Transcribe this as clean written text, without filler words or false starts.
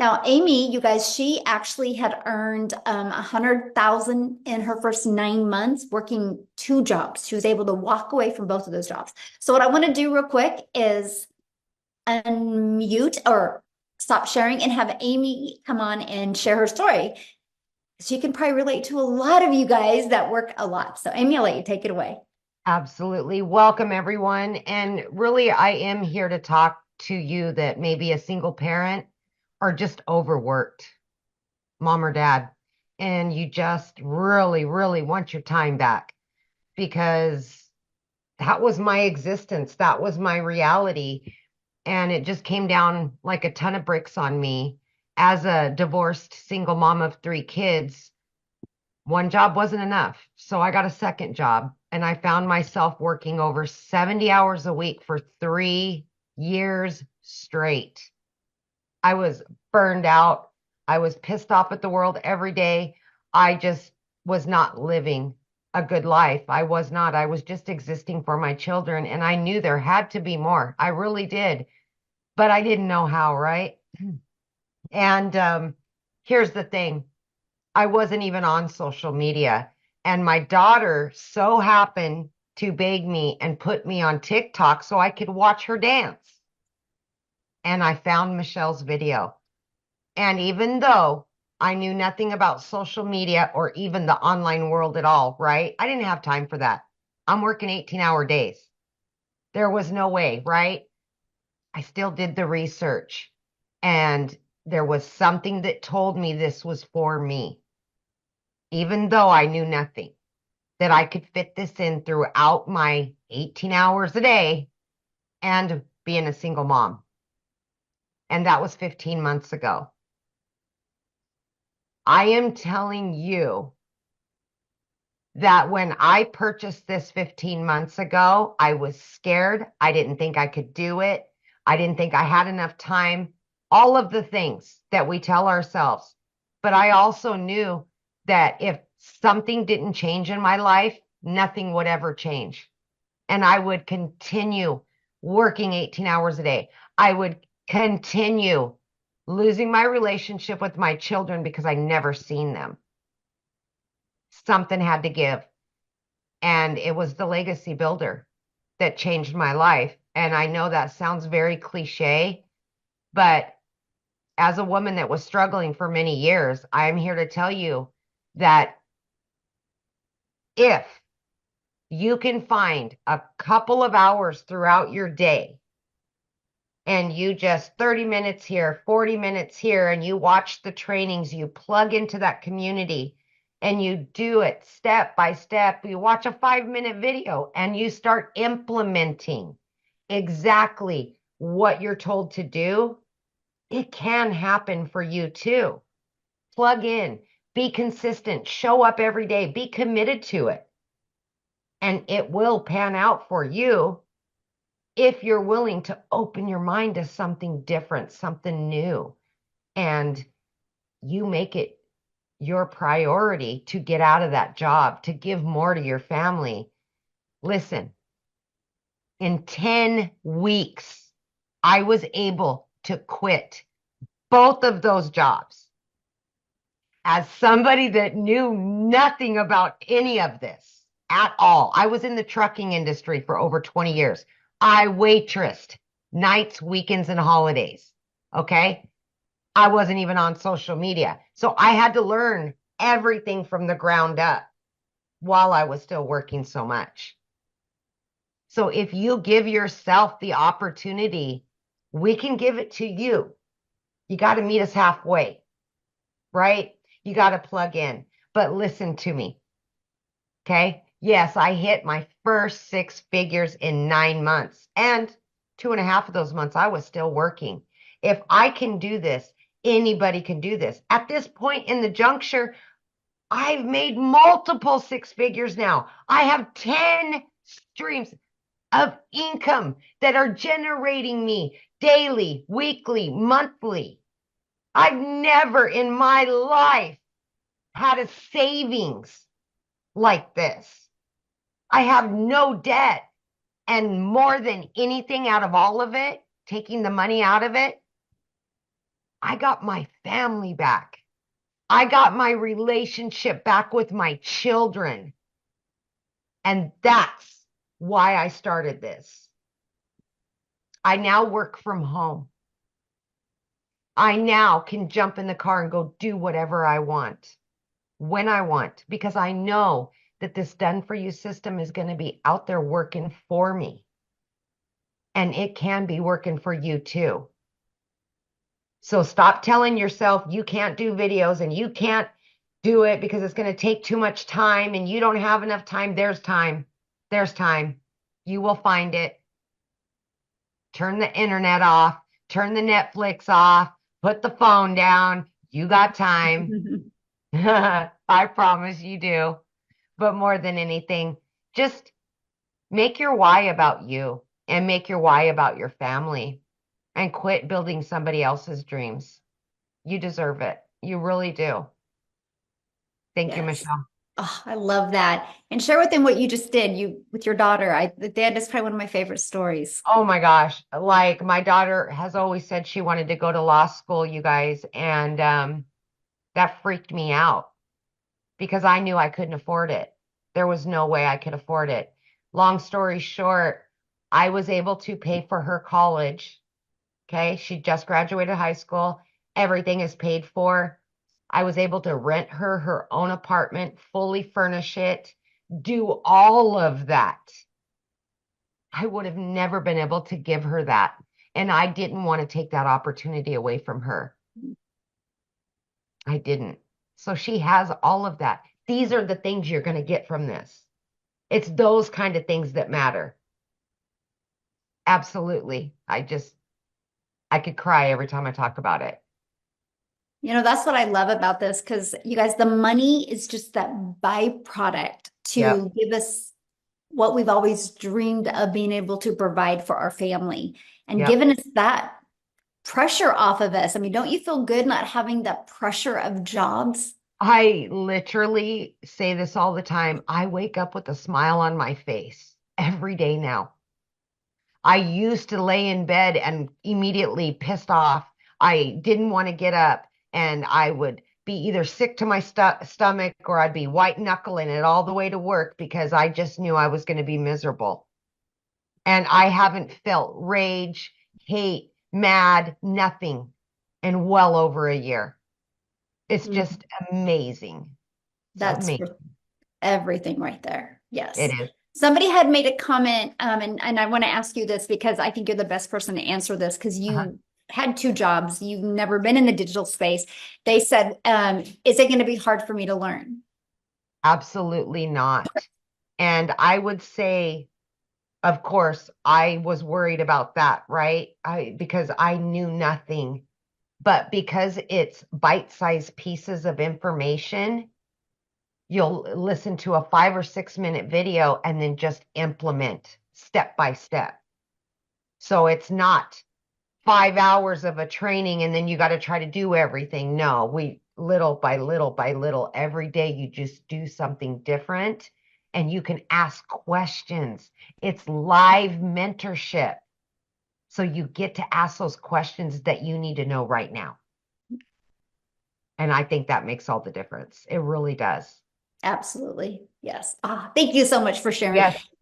Now, Amy, you guys, she actually had earned 100,000 in her first 9 months working two jobs. She was able to walk away from both of those jobs. So what I want to do real quick is unmute or stop sharing and have Amy come on and share her story. She can probably relate to a lot of you guys that work a lot. So Amy, I'll let you take it away. Absolutely. Welcome, everyone. And really, I am here to talk to you that may be a single parent or just overworked, mom or dad, and you just really, really want your time back because that was my existence. That was my reality. And it just came down like a ton of bricks on me as a divorced single mom of three kids. One job wasn't enough. So I got a second job and I found myself working over 70 hours a week for 3 years straight. I was burned out. I was pissed off at the world every day. I just was not living a good life. I was not. I was just existing for my children. And I knew there had to be more. I really did. But I didn't know how, right? And here's the thing. I wasn't even on social media. And my daughter so happened to beg me and put me on TikTok so I could watch her dance. And I found Michelle's video. And even though I knew nothing about social media or even the online world at all, right? I didn't have time for that. I'm working 18-hour days. There was no way, right? I still did the research. And there was something that told me this was for me, even though I knew nothing, that I could fit this in throughout my 18 hours a day and being a single mom. And that was 15 months ago. I am telling you that when I purchased this 15 months ago, I was scared. I didn't think I could do it. I didn't think I had enough time. All of the things that we tell ourselves. But I also knew that if something didn't change in my life, nothing would ever change. And I would continue working 18 hours a day. I would continue losing my relationship with my children because I never seen them. Something had to give. And it was the legacy builder that changed my life. And I know that sounds very cliche, but as a woman that was struggling for many years, I'm here to tell you that if you can find a couple of hours throughout your day and you just 30 minutes here, 40 minutes here, and you watch the trainings, you plug into that community and you do it step by step. You watch a 5-minute video and you start implementing exactly what you're told to do. It can happen for you too. Plug in, be consistent, show up every day, be committed to it. And it will pan out for you if you're willing to open your mind to something different, something new, and you make it your priority to get out of that job, to give more to your family. Listen, in 10 weeks, I was able to quit both of those jobs. As somebody that knew nothing about any of this at all, I was in the trucking industry for over 20 years. I waitressed nights, weekends, and holidays. Okay. I wasn't even on social media. So I had to learn everything from the ground up while I was still working so much. So if you give yourself the opportunity, we can give it to you. You got to meet us halfway, right? You got to plug in. But listen to me. Okay. Yes, I hit my first 6 figures in 9 months. And 2.5 of those months, I was still working. If I can do this, anybody can do this. At this point in the juncture, I've made multiple 6 figures now. I have 10 streams of income that are generating me daily, weekly, monthly. I've never in my life had a savings like this. I have no debt. And more than anything out of all of it, taking the money out of it, I got my family back. I got my relationship back with my children. And that's why I started this. I now work from home. I now can jump in the car and go do whatever I want when I want because I know that this done for you system is going to be out there working for me. And it can be working for you too. So stop telling yourself you can't do videos and you can't do it because it's going to take too much time and you don't have enough time. There's time. There's time. You will find it. Turn the internet off, turn the Netflix off, put the phone down. You got time. I promise you do. But more than anything, just make your why about you and make your why about your family and quit building somebody else's dreams. You deserve it. You really do. Thank you, Yes. Michelle. Oh, I love that. And share with them what you just did, you with your daughter. That is probably one of my favorite stories. Oh my gosh. Like my daughter has always said she wanted to go to law school, you guys, and that freaked me out because I knew I couldn't afford it. There was no way I could afford it. Long story short, I was able to pay for her college. Okay. She just graduated high school. Everything is paid for. I was able to rent her her own apartment, fully furnish it, do all of that. I would have never been able to give her that. And I didn't want to take that opportunity away from her. I didn't. So she has all of that. These are the things you're going to get from this. It's those kind of things that matter. Absolutely. I could cry every time I talk about it. That's what I love about this because you guys, the money is just that byproduct Yep. to give us what we've always dreamed of being able to provide for our family and Yep. giving us that pressure off of us. I mean, don't you feel good not having that pressure of jobs? I literally say this all the time. I wake up with a smile on my face every day now. I used to lay in bed and immediately pissed off. I didn't want to get up and I would be either sick to my stomach or I'd be white knuckling it all the way to work because I just knew I was going to be miserable. And I haven't felt rage, hate, mad, nothing in well over a year. It's Mm. just amazing. It's That's amazing. everything right there. It Yes. is. Somebody had made a comment, and I want to ask you this because I think you're the best person to answer this because Uh-huh. you had two jobs. You've never been in the digital space. They said, is it going to be hard for me to learn? Absolutely not. And I would say, of course, I was worried about that, right? Because I knew nothing. But because it's bite-sized pieces of information, you'll listen to a 5 or 6 minute video and then just implement step by step. So it's not 5 hours of a training and then you got to try to do everything. No, we little by little by little, every day you just do something different and you can ask questions. It's live mentorship. So you get to ask those questions that you need to know right now. And I think that makes all the difference. It really does. Absolutely. Yes. Ah, thank you so much for sharing. Yes.